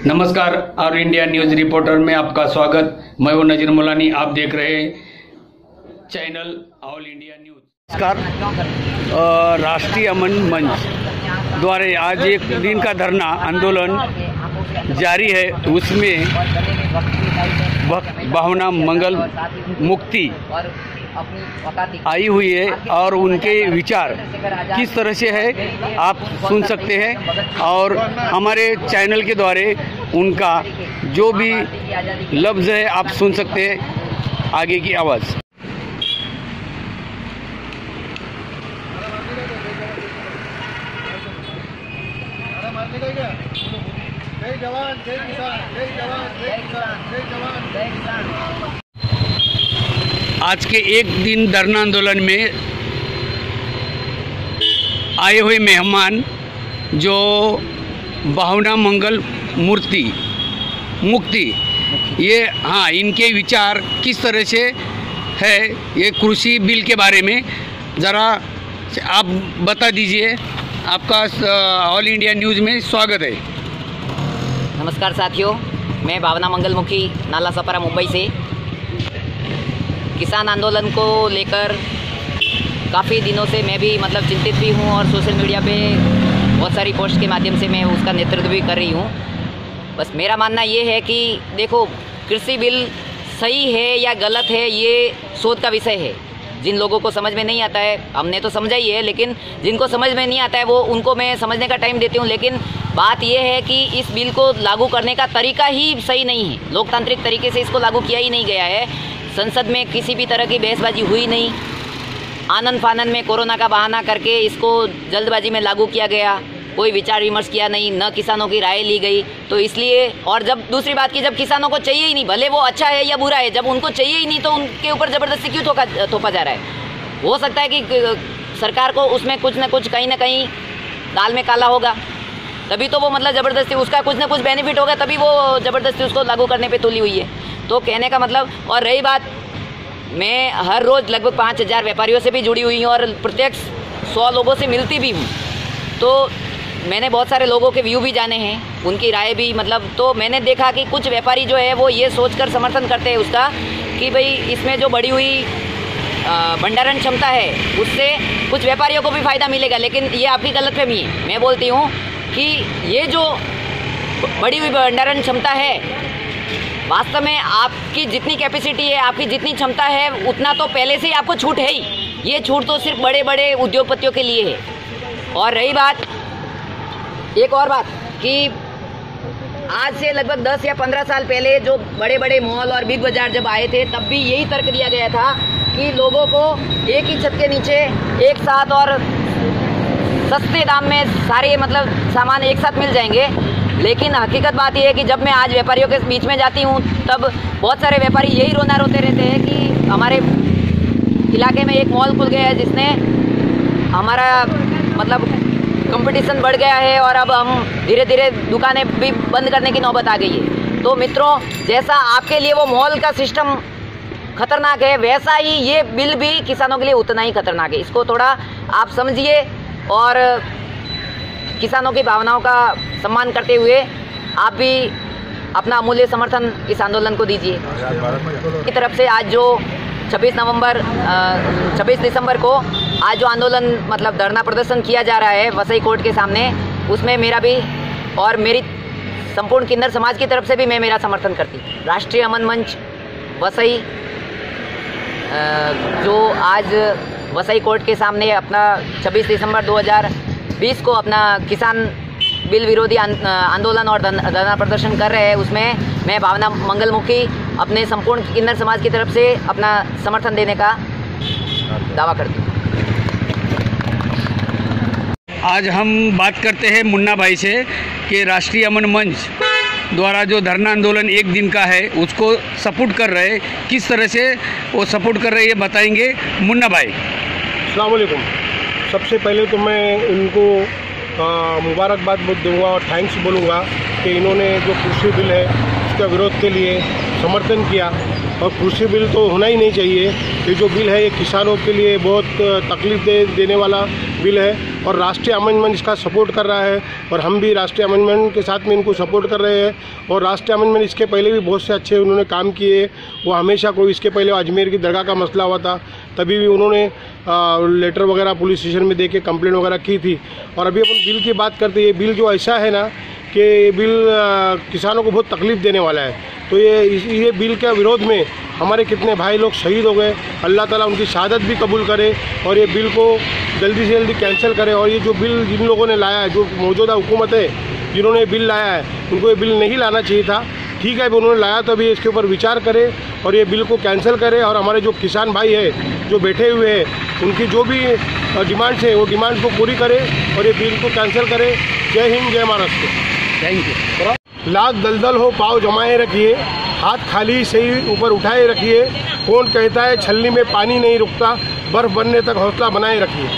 नमस्कार, और India news reporter में आपका स्वागत। मैं हूं नजीर मुलानी। आप देख रहे हैं चैनल ऑल इंडिया न्यूज। नमस्कार। राष्ट्रीय अमन मंच द्वारा आज एक दिन का धरना आंदोलन जारी है। उसमें भावना मंगल मुक्ति आई हुई है और उनके विचार किस तरह से है आप सुन सकते हैं, और हमारे चैनल के द्वारा उनका जो भी लफ्ज़ है आप सुन सकते हैं। आगे की आवाज़। जय जवान जय किसान, जय जवान जय किसान, जय जवान जय किसान। आज के एक दिन धरना आंदोलन में आए हुए मेहमान जो भावना मंगल मुक्ति ये इनके विचार किस तरह से है ये कृषि बिल के बारे में ज़रा आप बता दीजिए। आपका ऑल इंडिया न्यूज़ में स्वागत है। नमस्कार साथियों, मैं भावना मंगल मुखी नाला सपरा मुंबई से। किसान आंदोलन को लेकर काफ़ी दिनों से मैं भी चिंतित भी हूँ और सोशल मीडिया पे बहुत सारी पोस्ट के माध्यम से मैं उसका नेतृत्व भी कर रही हूँ। बस मेरा मानना ये है कि देखो, कृषि बिल सही है या गलत है ये शोध का विषय है। जिन लोगों को समझ में नहीं आता है, हमने तो समझा ही है, लेकिन जिनको समझ में नहीं आता है वो उनको मैं समझने का टाइम देती हूँ। लेकिन बात यह है कि इस बिल को लागू करने का तरीका ही सही नहीं है। लोकतांत्रिक तरीके से इसको लागू किया ही नहीं गया है। संसद में किसी भी तरह की बहसबाजी हुई नहीं। आनंद फानंद में कोरोना का बहाना करके इसको जल्दबाजी में लागू किया गया। कोई विचार विमर्श किया नहीं, न किसानों की राय ली गई। तो इसलिए, और जब दूसरी बात की, जब किसानों को चाहिए ही नहीं, भले वो अच्छा है या बुरा है, जब उनको चाहिए ही नहीं तो उनके ऊपर ज़बरदस्ती क्यों थोपा जा रहा है। हो सकता है कि सरकार को उसमें कुछ न कुछ, कहीं ना कहीं दाल में काला होगा, तभी तो वो ज़बरदस्ती उसका कुछ ना कुछ बेनिफिट होगा, तभी वो ज़बरदस्ती उसको लागू करने पे तुली हुई है। तो कहने का और रही बात, मैं हर रोज़ लगभग 5000 व्यापारियों से भी जुड़ी हुई हूँ और प्रत्यक्ष 100 लोगों से मिलती भी हूँ। तो मैंने बहुत सारे लोगों के व्यू भी जाने हैं, उनकी राय भी तो मैंने देखा कि कुछ व्यापारी जो है वो ये सोचकर समर्थन करते हैं उसका कि भाई इसमें जो बढ़ी हुई भंडारण क्षमता है उससे कुछ व्यापारियों को भी फ़ायदा मिलेगा। लेकिन ये आपकी गलतफहमी है। मैं बोलती हूँ कि ये जो बढ़ी हुई भंडारण क्षमता है, वास्तव में आपकी जितनी कैपेसिटी है, आपकी जितनी क्षमता है, उतना तो पहले से ही आपको छूट है ही। ये छूट तो सिर्फ बड़े बड़े उद्योगपतियों के लिए है। और रही बात, एक और बात कि आज से लगभग 10 या 15 साल पहले जो बड़े बड़े मॉल और बिग बाजार जब आए थे, तब भी यही तर्क दिया गया था कि लोगों को एक ही छत के नीचे एक साथ और सस्ते दाम में सारे सामान एक साथ मिल जाएंगे। लेकिन हकीकत बात यह है कि जब मैं आज व्यापारियों के बीच में जाती हूँ, तब बहुत सारे व्यापारी यही रोना रोते रहते हैं कि हमारे इलाके में एक मॉल खुल गया है जिसने हमारा कंपटीशन बढ़ गया है और अब हम धीरे धीरे दुकानें भी बंद करने की नौबत आ गई है। तो मित्रों, जैसा आपके लिए वो मॉल का सिस्टम खतरनाक है, वैसा ही ये बिल भी किसानों के लिए उतना ही खतरनाक है। इसको थोड़ा आप समझिए और किसानों की भावनाओं का सम्मान करते हुए आप भी अपना अमूल्य समर्थन इस आंदोलन को दीजिए। की तरफ से आज जो 26 दिसंबर को आज जो आंदोलन धरना प्रदर्शन किया जा रहा है वसई कोर्ट के सामने, उसमें मेरा भी और मेरी संपूर्ण किन्नर समाज की तरफ से भी मैं मेरा समर्थन करती। राष्ट्रीय अमन मंच वसई जो आज वसई कोर्ट के सामने अपना 26 दिसंबर 2020 को अपना किसान बिल विरोधी आंदोलन और धरना प्रदर्शन कर रहे हैं, उसमें मैं भावना मंगलमुखी अपने संपूर्ण किन्नर समाज की तरफ से अपना समर्थन देने का दावा करती हूँ। आज हम बात करते हैं मुन्ना भाई से कि राष्ट्रीय अमन मंच द्वारा जो धरना आंदोलन एक दिन का है उसको सपोर्ट कर रहे हैं, किस तरह से वो सपोर्ट कर रहे हैं ये बताएंगे मुन्ना भाई। अस्सलाम वालेकुम। सबसे पहले तो मैं इनको मुबारकबाद दूंगा और थैंक्स बोलूँगा कि इन्होंने जो कृषि बिल है उसका विरोध के लिए समर्थन किया। और कृषि बिल तो होना ही नहीं चाहिए। ये जो बिल है ये किसानों के लिए बहुत तकलीफ देने वाला बिल है। और राष्ट्रीय अमेंडमेंट इसका सपोर्ट कर रहा है और हम भी राष्ट्रीय अमेंडमेंट के साथ में इनको सपोर्ट कर रहे हैं। और राष्ट्रीय अमेंडमेंट इसके पहले भी बहुत से अच्छे उन्होंने काम किए। वो हमेशा कोई इसके पहले अजमेर की दरगाह का मसला हुआ था, तभी भी उन्होंने लेटर वगैरह पुलिस स्टेशन में दे के कंप्लेंट वगैरह की थी। और अभी अपन बिल की बात करते हैं, ये बिल जो ऐसा है ना कि ये बिल किसानों को बहुत तकलीफ़ देने वाला है। तो ये बिल के विरोध में हमारे कितने भाई लोग शहीद हो गए। अल्लाह ताला उनकी शहादत भी कबूल करे और ये बिल को जल्दी से जल्दी कैंसिल करे। और ये जो बिल जिन लोगों ने लाया है, जो मौजूदा हुकूमत है जिन्होंने ये बिल लाया है, उनको ये बिल नहीं लाना चाहिए था। ठीक है, उन्होंने लाया तो अभी इसके ऊपर विचार करे और ये बिल को कैंसिल करे। और हमारे जो किसान भाई है जो बैठे हुए हैं, उनकी जो भी डिमांड्स है वो डिमांड्स को पूरी करे और ये बिल को कैंसिल करे। जय हिंद, जय महाराष्ट्र। Thank you. लात दलदल हो पाँव जमाए रखिए, हाथ खाली सही ऊपर उठाए रखिए। कौन कहता है छलनी में पानी नहीं रुकता, बर्फ बनने तक हौसला बनाए रखिए।